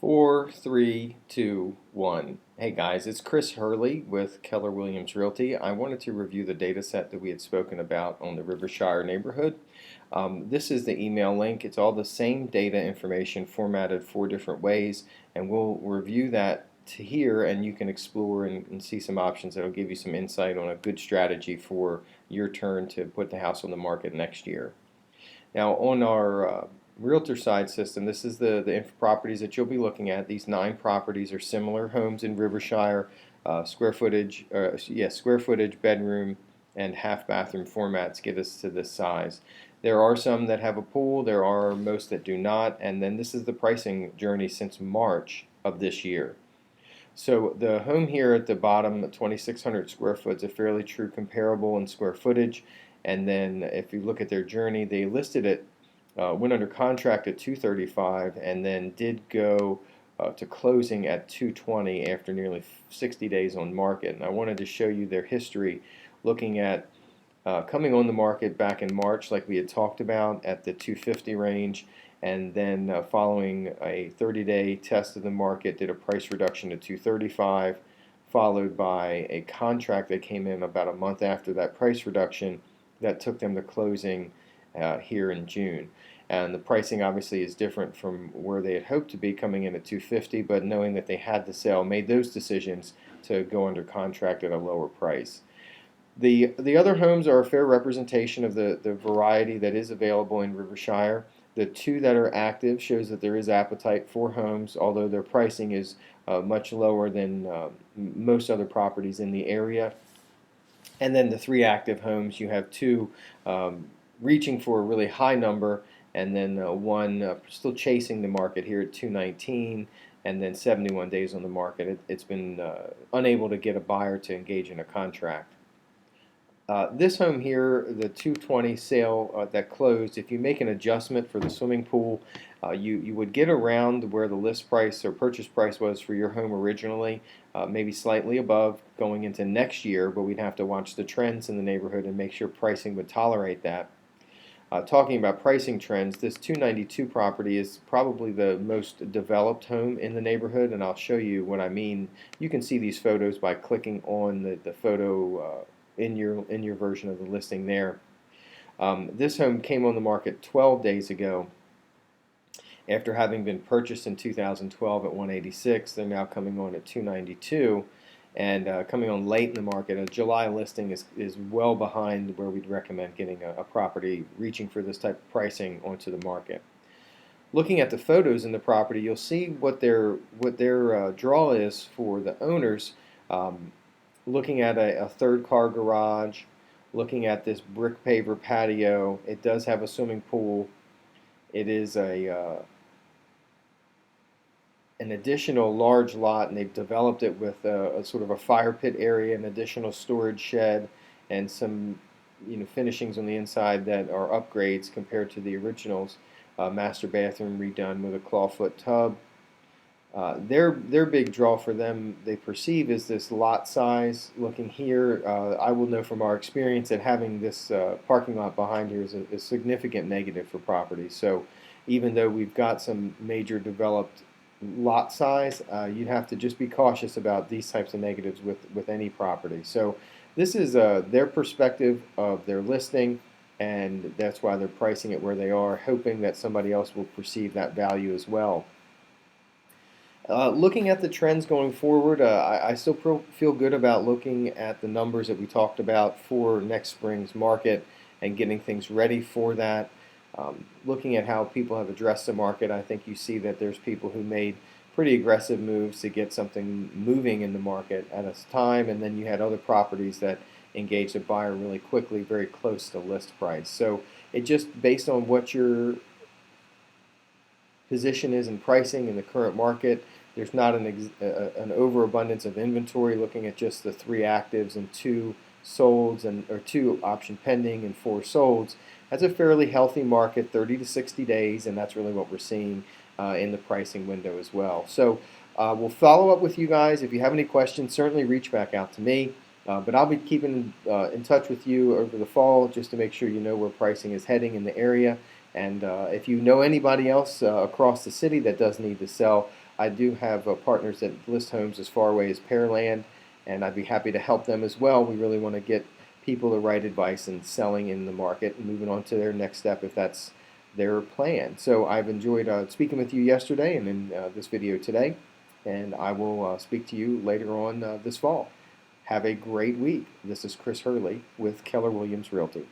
Four, three, two, one. Hey guys, it's Chris Hurley with Keller Williams Realty. I wanted to review the data set that we had spoken about on the Rivershire neighborhood. This is the email link. It's all the same data information formatted four different ways, and we'll review that to here, and you can explore and see some options that will give you some insight on a good strategy for your turn to put the house on the market next year. Now, on our realtor side system, this is the properties that you'll be looking at. These 9 properties are similar homes in Rivershire, square footage, bedroom, and half bathroom formats get us to this size. There are some that have a pool, there are most that do not, and then this is the pricing journey since March of this year. So the home here at the bottom, 2,600 square foot, is a fairly true comparable in square footage. And then if you look at their journey, they listed it, went under contract at 235, and then did go to closing at 220 after nearly 60 days on market. And I wanted to show you their history, looking at coming on the market back in March, like we had talked about, at the 250 range, and then following a 30-day test of the market, did a price reduction to 235, followed by a contract that came in about a month after that price reduction that took them to closing here in June. And the pricing obviously is different from where they had hoped to be, coming in at 250, but knowing that they had the sale, made those decisions to go under contract at a lower price. The other homes are a fair representation of the variety that is available in Rivershire. The 2 that are active shows that there is appetite for homes, although their pricing is much lower than most other properties in the area. And then the 3 active homes, you have 2 reaching for a really high number, and then 1 still chasing the market here at 219, and then 71 days on the market. It's been unable to get a buyer to engage in a contract. This home here, the 220 sale that closed, if you make an adjustment for the swimming pool, you would get around where the list price or purchase price was for your home originally, maybe slightly above going into next year, but we'd have to watch the trends in the neighborhood and make sure pricing would tolerate that. Talking about pricing trends, this 292 property is probably the most developed home in the neighborhood, and I'll show you what I mean. You can see these photos by clicking on the photo in your version of the listing there. This home came on the market 12 days ago. After having been purchased in 2012 at 186, they're now coming on at 292, and coming on late in the market. A July listing is well behind where we'd recommend getting a property reaching for this type of pricing onto the market. Looking at the photos in the property, you'll see what their draw is for the owners. Looking at a 3rd car garage, looking at this brick paver patio. It does have a swimming pool. It is an additional large lot, and they've developed it with a sort of a fire pit area, an additional storage shed, and some finishings on the inside that are upgrades compared to the originals. Master bathroom redone with a clawfoot tub. Their big draw for them, they perceive, is this lot size. Looking here, I will know from our experience that having this parking lot behind here is a significant negative for property. So even though we've got some major developed lot size, you'd have to just be cautious about these types of negatives with any property. So this is their perspective of their listing, and that's why they're pricing it where they are, hoping that somebody else will perceive that value as well. Looking at the trends going forward, I still feel good about looking at the numbers that we talked about for next spring's market and getting things ready for that. Looking at how people have addressed the market, I think you see that there's people who made pretty aggressive moves to get something moving in the market at a time, and then you had other properties that engaged a buyer really quickly, very close to list price. So it just, based on what your position is in pricing in the current market, there's not an overabundance of inventory. Looking at just the 3 actives and 2 solds, or 2 option pending and 4 solds, that's a fairly healthy market, 30 to 60 days, and that's really what we're seeing in the pricing window as well. So we'll follow up with you guys. If you have any questions, certainly reach back out to me. But I'll be keeping in touch with you over the fall just to make sure you know where pricing is heading in the area. And if you know anybody else across the city that does need to sell, I do have partners that list homes as far away as Pearland, and I'd be happy to help them as well. We really want to get people the right advice in selling in the market and moving on to their next step if that's their plan. So I've enjoyed speaking with you yesterday and in this video today, and I will speak to you later on this fall. Have a great week. This is Chris Hurley with Keller Williams Realty.